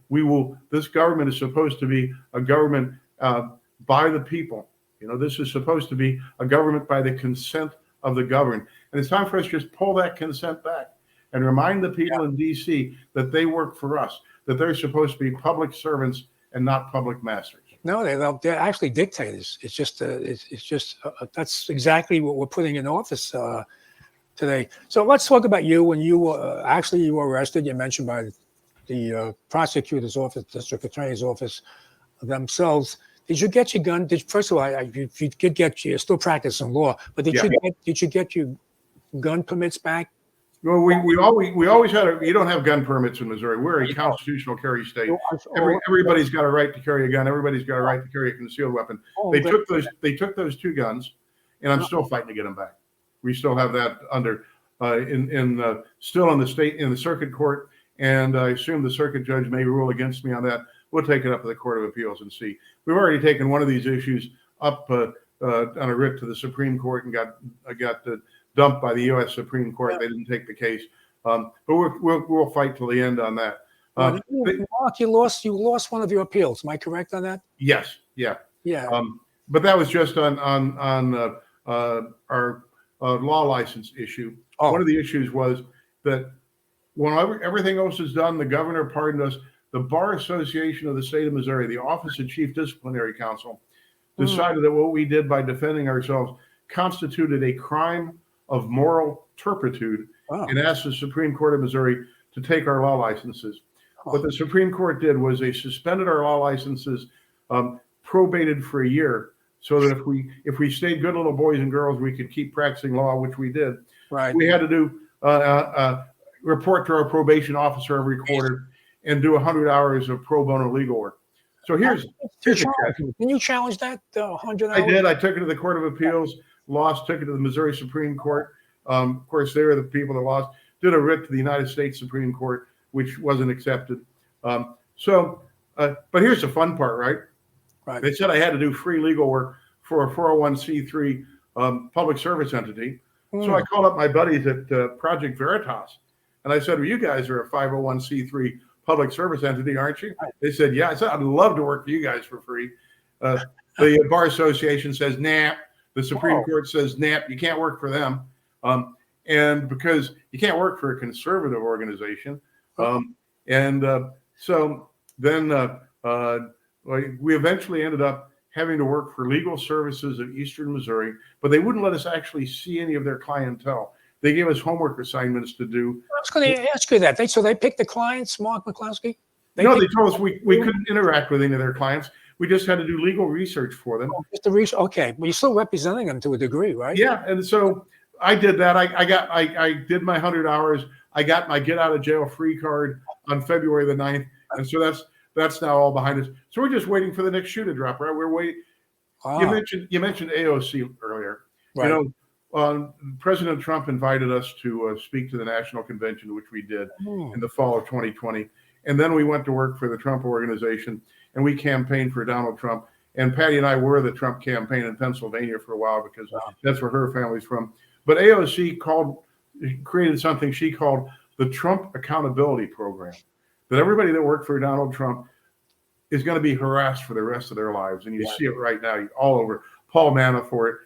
this government is supposed to be a government by the people. You know, this is supposed to be a government by the consent of the governed. And it's time for us to just pull that consent back and remind the people in D.C. that they work for us, that they're supposed to be public servants and not public masters. No, they're actually dictators. It's just that's exactly what we're putting in office today. So let's talk about you. When you were arrested, you mentioned by the prosecutor's office, district attorney's office themselves. Did you get your gun? First of all, you did get, you're still practicing law, but did you get your gun permits back? Well, we always had you don't have gun permits in Missouri. We're a constitutional carry state. Everybody's got a right to carry a gun. Everybody's got a right to carry a concealed weapon. They took those two guns, and I'm still fighting to get them back. We still have that under still in the circuit court, and I assume the circuit judge may rule against me on that. We'll take it up to the Court of Appeals and see. We've already taken one of these issues up on a writ to the Supreme Court and got dumped by the U.S. Supreme Court. They didn't take the case, but we'll fight till the end on that. Mark, you lost one of your appeals. Am I correct on that? Yes. Yeah. Yeah. But that was just on our law license issue. Oh. One of the issues was that when everything else is done, the governor pardoned us. The Bar Association of the state of Missouri, the Office of Chief Disciplinary Counsel, decided that what we did by defending ourselves constituted a crime of moral turpitude and asked the Supreme Court of Missouri to take our law licenses. What the Supreme Court did was they suspended our law licenses, probated for a year, so that if we stayed good little boys and girls, we could keep practicing law, which we did. Right. We had to do report to our probation officer every quarter and do 100 hours of pro bono legal work. So here's can you challenge that 100 hours? I did. I took it to the Court of Appeals, lost, took it to the Missouri Supreme Court. Of course, they were the people that lost. Did a writ to the United States Supreme Court, which wasn't accepted. But here's the fun part, right? Right. They said I had to do free legal work for a 401c3 public service entity. So I called up my buddies at Project Veritas, and I said, well, you guys are a 501c3 public service entity, aren't you? They said, yeah. I said, I'd love to work for you guys for free. The Bar Association says, nah. The Supreme Court says, nah, you can't work for them. And because you can't work for a conservative organization. So then we eventually ended up having to work for Legal Services of Eastern Missouri, but they wouldn't let us actually see any of their clientele. They gave us homework assignments to do. I was going to ask you that. So they picked the clients, Mark McCloskey? They told us we couldn't interact with any of their clients. We just had to do legal research for them. Just the research. Okay, but you're still representing them to a degree, right? Yeah, and so I did that. I did my 100 hours. I got my get out of jail free card on February the 9th, and so that's now all behind us. So we're just waiting for the next shoe to drop. Right? We're waiting. You mentioned AOC earlier. Right. You know, President Trump invited us to speak to the national convention, which we did in the fall of 2020. And then we went to work for the Trump Organization, and we campaigned for Donald Trump. And Patty and I were the Trump campaign in Pennsylvania for a while because that's where her family's from. But AOC created something she called the Trump Accountability Program, that everybody that worked for Donald Trump is going to be harassed for the rest of their lives. And you see it right now all over. Paul Manafort,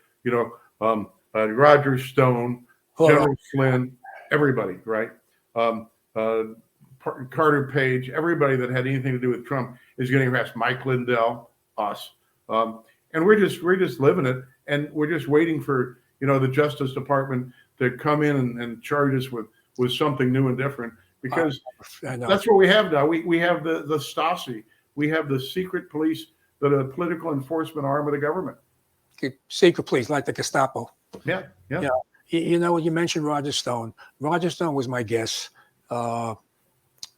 Roger Stone, General Flynn, everybody, right? Carter Page, everybody that had anything to do with Trump is getting harassed. Mike Lindell, us. And we're just living it. And we're just waiting for, the Justice Department to come in and charge us with something new and different, because that's what we have now. We have the Stasi. We have the secret police, the political enforcement arm of the government. Secret police, like the Gestapo. Yeah. You mentioned Roger Stone. Roger Stone was my guest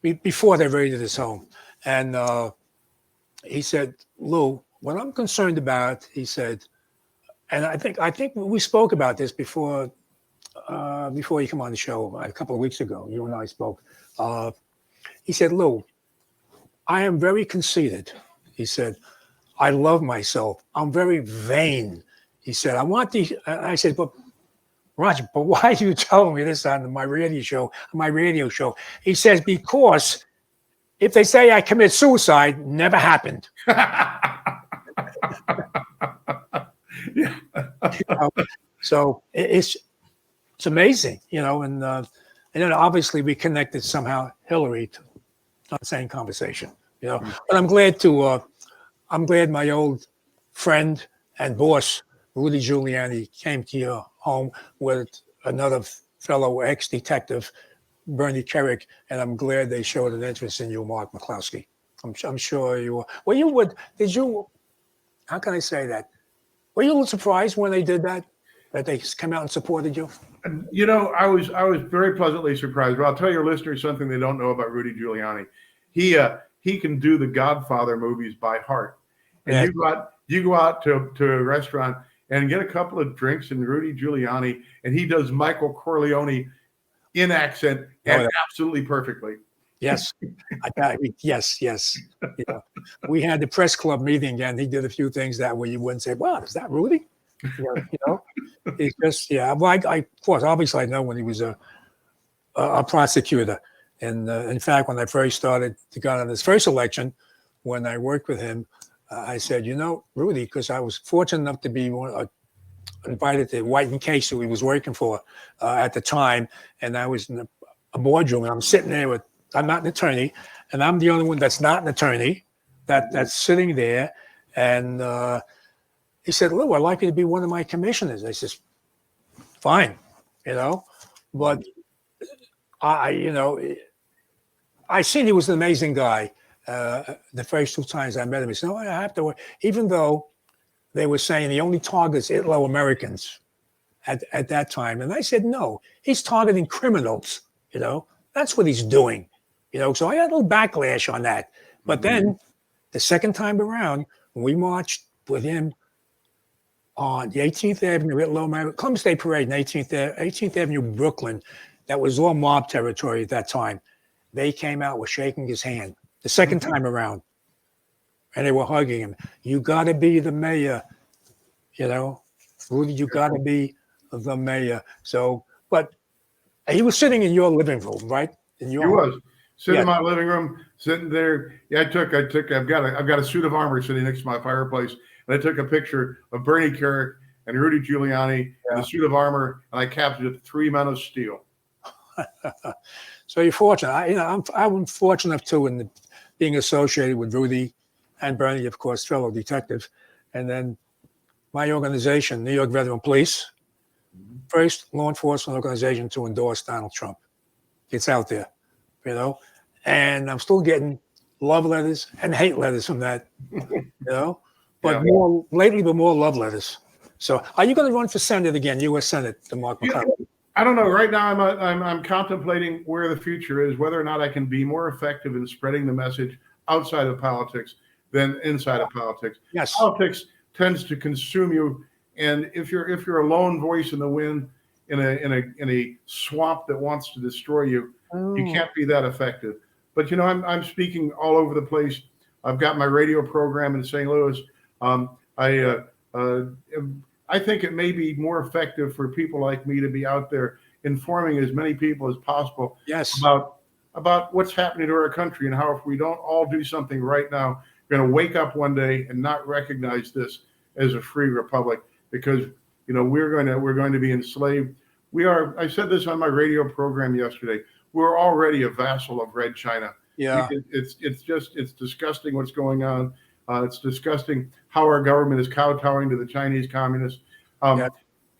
before they raided his home. And he said, Lou, what I'm concerned about, he said, and I think we spoke about this before you come on the show a couple of weeks ago. You and I spoke. He said, Lou, I am very conceited. He said, I love myself. I'm very vain. He said, I want these. I said, but Roger, but why are you telling me this on my radio show? He says, because if they say I commit suicide, never happened. So it's amazing, and then obviously we connected somehow Hillary to the same conversation, But I'm glad my old friend and boss Rudy Giuliani came to your home with another fellow ex-detective, Bernie Kerik, and I'm glad they showed an interest in you, Mark McCloskey. I'm sure you were. Well, you would. Did you? How can I say that? Were you a little surprised when they did that they came out and supported you? I was very pleasantly surprised. But I'll tell your listeners something they don't know about Rudy Giuliani. He can do the Godfather movies by heart. And you go out to a restaurant and get a couple of drinks and Rudy Giuliani, and he does Michael Corleone in accent and absolutely perfectly. Yes. Yes. We had the press club meeting and he did a few things that way you wouldn't say, wow, is that Rudy? It's just, well, of course, obviously I know when he was a prosecutor. And in fact, when I first started to go on this first election, when I worked with him, I said, Rudy, because I was fortunate enough to be invited to White and Case, who he was working for at the time. And I was in a boardroom and I'm sitting there I'm not an attorney, and I'm the only one that's not an attorney that's sitting there. And he said, Lou, I'd like you to be one of my commissioners. I said, fine, but I seen he was an amazing guy. The first two times I met him, he said, I have to work. Even though they were saying he only targets Italo-Americans at that time. And I said, no, he's targeting criminals, that's what he's doing. So I had a little backlash on that. But then the second time around, when we marched with him on the 18th Avenue, Columbus Day Parade in 18th Avenue, Brooklyn, that was all mob territory at that time. They came out, were shaking his hand the second time around. And they were hugging him. You got to be the mayor, Rudy, you got to be the mayor. So, but he was sitting in your living room, right? He was sitting in my living room, sitting there. Yeah, I've got a suit of armor sitting next to my fireplace, and I took a picture of Bernie Kerik and Rudy Giuliani in the suit of armor, and I captured it 3 men of steel. So you're fortunate. I'm fortunate enough too in being associated with Rudy and Bernie, of course, fellow detective, and then my organization, New York Veteran Police, first law enforcement organization to endorse Donald Trump. It's out there, and I'm still getting love letters and hate letters from that, but more lately, but more love letters. So are you going to run for Senate again, U.S. Senate, the Mark McCloskey? I don't know. Right now, I'm contemplating where the future is, whether or not I can be more effective in spreading the message outside of politics than inside of politics. Yes. Politics tends to consume you, and if you're a lone voice in the wind in a swamp that wants to destroy you, you can't be that effective. But I'm speaking all over the place. I've got my radio program in St. Louis. Um, I uh, uh, I think it may be more effective for people like me to be out there informing as many people as possible Yes. about what's happening to our country, and how if we don't all do something right now, we're going to wake up one day and not recognize this as a free republic, because we're going to be enslaved. We are. I said this on my radio program yesterday. We're already a vassal of Red China. Yeah. It's disgusting what's going on. It's disgusting how our government is kowtowing to the Chinese communists, Yeah.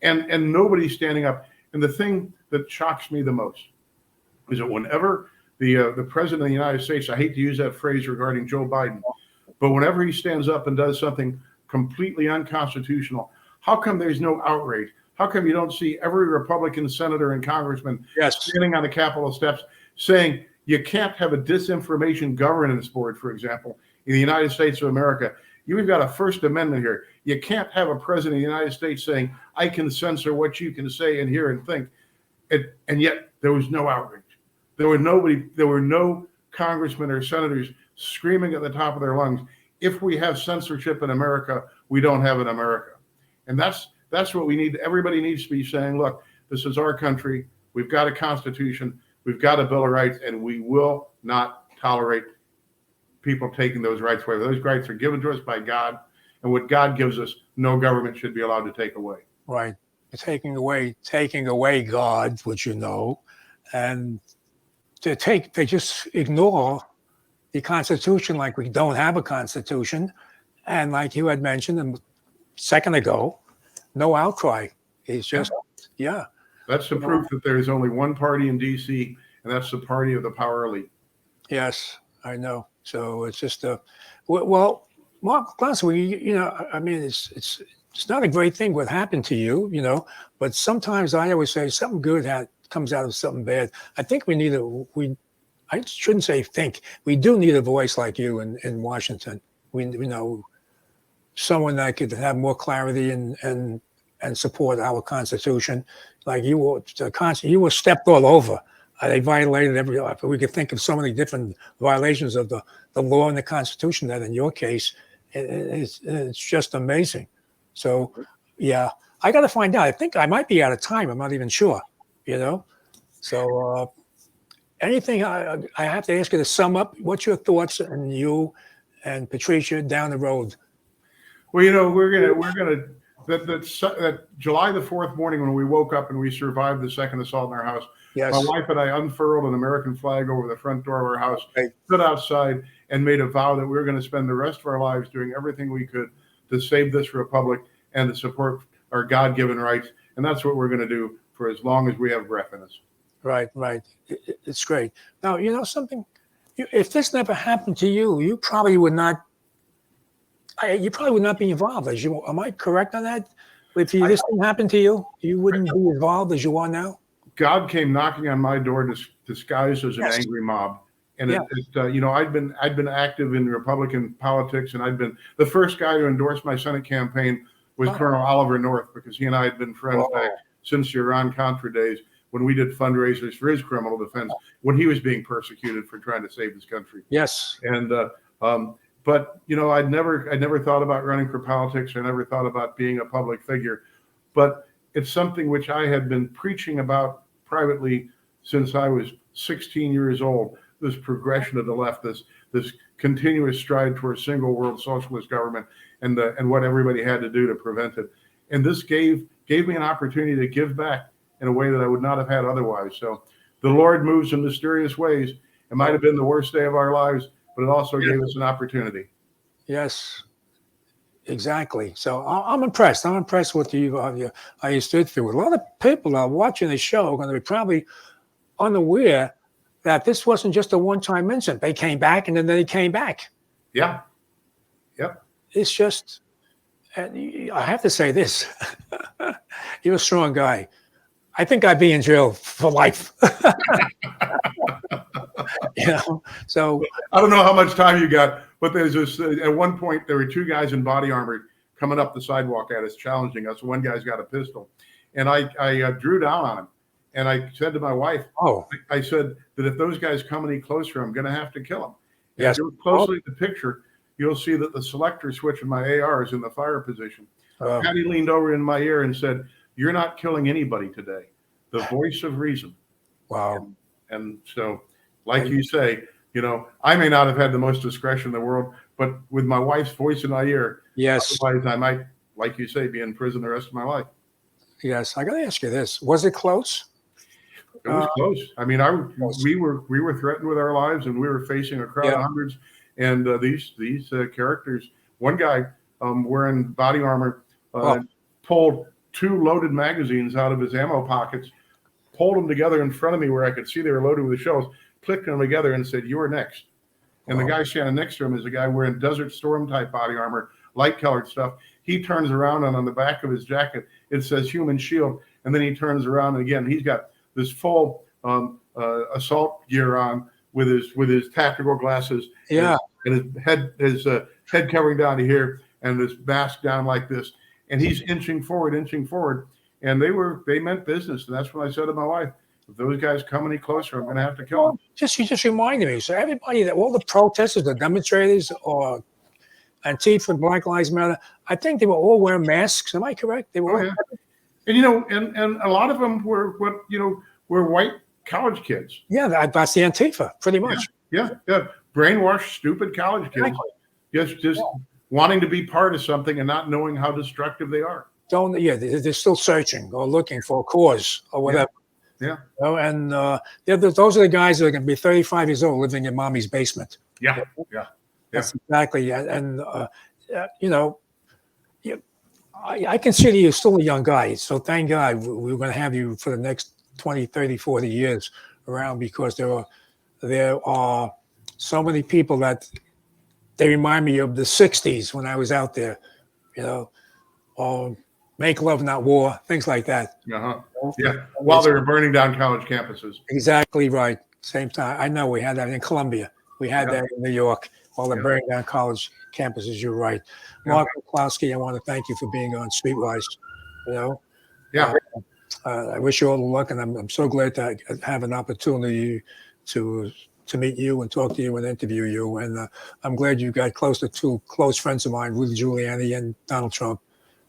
and nobody's standing up. And the thing that shocks me the most is that whenever the president of the United States, I hate to use that phrase regarding Joe Biden, but whenever he stands up and does something completely unconstitutional, how come there's no outrage? How come you don't see every Republican senator and congressman Yes. standing on the Capitol steps saying you can't have a disinformation governance board, for example, in the United States of America? You've got a First Amendment here. You can't have a president of the United States saying, I can censor what you can say and hear and think. And yet there was no outrage. There were no congressmen or senators screaming at the top of their lungs, if we have censorship in America, we don't have an America. And that's what we need. Everybody needs to be saying, look, this is our country. We've got a constitution. We've got a Bill of Rights, and we will not tolerate people taking those rights away. Those rights are given to us by God, and what God gives us, no government should be allowed to take away. Right. Taking away God, which and they just ignore the Constitution like we don't have a Constitution. And like you had mentioned a second ago, no outcry. It's just, yeah. That's the proof that there's only one party in D.C., and that's the party of the power elite. Yes, I know. So it's just well, Mark McCloskey, I mean, it's not a great thing what happened to you, but sometimes I always say something good comes out of something bad. I think I shouldn't say think. We do need a voice like you in Washington. We someone that could have more clarity and support our Constitution. Like you were stepped all over. They violated we could think of so many different violations of the law and the Constitution that in your case, it's just amazing. So, yeah, I got to find out. I think I might be out of time. I'm not even sure, So anything I have to ask you to sum up, what's your thoughts on you and Patricia down the road? Well, that July the 4th morning when we woke up and we survived the second assault in our house, yes. My wife and I unfurled an American flag over the front door of our house, right. Stood outside and made a vow that we were going to spend the rest of our lives doing everything we could to save this republic and to support our God-given rights. And that's what we're going to do for as long as we have breath in us. Right. It's great. Now, something, if this never happened to you, you probably would not be involved. Am I correct on that? If this didn't happen to you, you wouldn't be involved as you are now? God came knocking on my door disguised as an angry mob. And I'd been active in Republican politics, and I'd been the first guy to endorse my Senate campaign was Colonel Oliver North, because he and I had been friends back since the Iran-Contra days when we did fundraisers for his criminal defense when he was being persecuted for trying to save this country. Yes. And but I'd never thought about running for politics. I never thought about being a public figure, but it's something which I had been preaching about privately since I was 16 years old. This progression of the left, this continuous stride toward single world socialist government, and what everybody had to do to prevent it. And this gave me an opportunity to give back in a way that I would not have had otherwise. So the Lord moves in mysterious ways. It might have been the worst day of our lives, but it also gave us an opportunity. Yes, exactly. So I'm impressed. I'm impressed with how you stood through it. A lot of people are watching the show are going to be probably unaware that this wasn't just a one-time incident. They came back and then they came back. Yeah. Yep. It's just, and I have to say this. You're a strong guy. I think I'd be in jail for life. So I don't know how much time you got, but there's this. At one point, there were two guys in body armor coming up the sidewalk at us, challenging us. One guy's got a pistol, and I drew down on him, and I said to my wife, I said that if those guys come any closer, I'm going to have to kill them. Yes. If you look closely at the picture, you'll see that the selector switch in my AR is in the fire position. Oh. Patty leaned over in my ear and said, "You're not killing anybody today." The voice of reason. Wow. And so, like you say, you know, I may not have had the most discretion in the world, but with my wife's voice in my ear, Yes. otherwise I might, like you say, be in prison the rest of my life. Yes. I got to ask you this. Was it close? It was close. I mean, we were threatened with our lives, and we were facing a crowd of hundreds. And these characters, one guy wearing body armor pulled 2 loaded magazines out of his ammo pockets, pulled them together in front of me where I could see they were loaded with shells, clicked them together, and said, "You are next." And the guy standing next to him is a guy wearing Desert Storm type body armor, light colored stuff. He turns around, and on the back of his jacket it says "Human Shield." And then he turns around, and again he's got this full assault gear on with his tactical glasses. Yeah. And his head covering down to here, and this mask down like this. And he's inching forward. And they meant business. And that's what I said to my wife: if those guys come any closer, I'm going to have to kill them. You just reminded me. So everybody, all the protesters, the demonstrators, or Antifa, Black Lives Matter, I think they were all wearing masks. Am I correct? They were. Oh, yeah. And, you know, and a lot of them were white college kids. Yeah, that's the Antifa, pretty much. Yeah. Brainwashed, stupid college kids. Exactly. Just wanting to be part of something and not knowing how destructive they are. They're still searching or looking for a cause or whatever. Yeah. You know, and those are the guys that are going to be 35 years old living in mommy's basement. Yeah. That's exactly. And you know, I consider you still a young guy. So thank God we're going to have you for the next 20, 30, 40 years around, because there are so many people that they remind me of the 60s when I was out there, you know, make love, not war, things like that. Yeah. While they were burning down college campuses. Exactly right. Same time. I know we had that in Columbia. We had that in New York while they're burning down college campuses. You're right. Mark McCloskey, I want to thank you for being on StreetWise. You know? Yeah. I wish you all the luck, and I'm so glad to have an opportunity to meet you and talk to you and interview you. And I'm glad you got close to 2 close friends of mine, Rudy Giuliani and Donald Trump.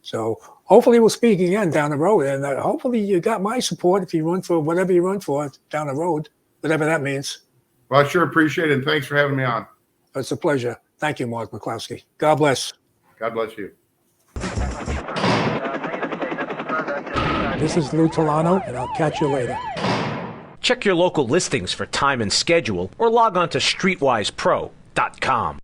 So hopefully we'll speak again down the road. And hopefully you got my support if you run for whatever you run for down the road, whatever that means. Well, I sure appreciate it. And thanks for having me on. It's a pleasure. Thank you, Mark McCloskey. God bless. God bless you. This is Lou Telano, and I'll catch you later. Check your local listings for time and schedule, or log on to StreetWisePro.com.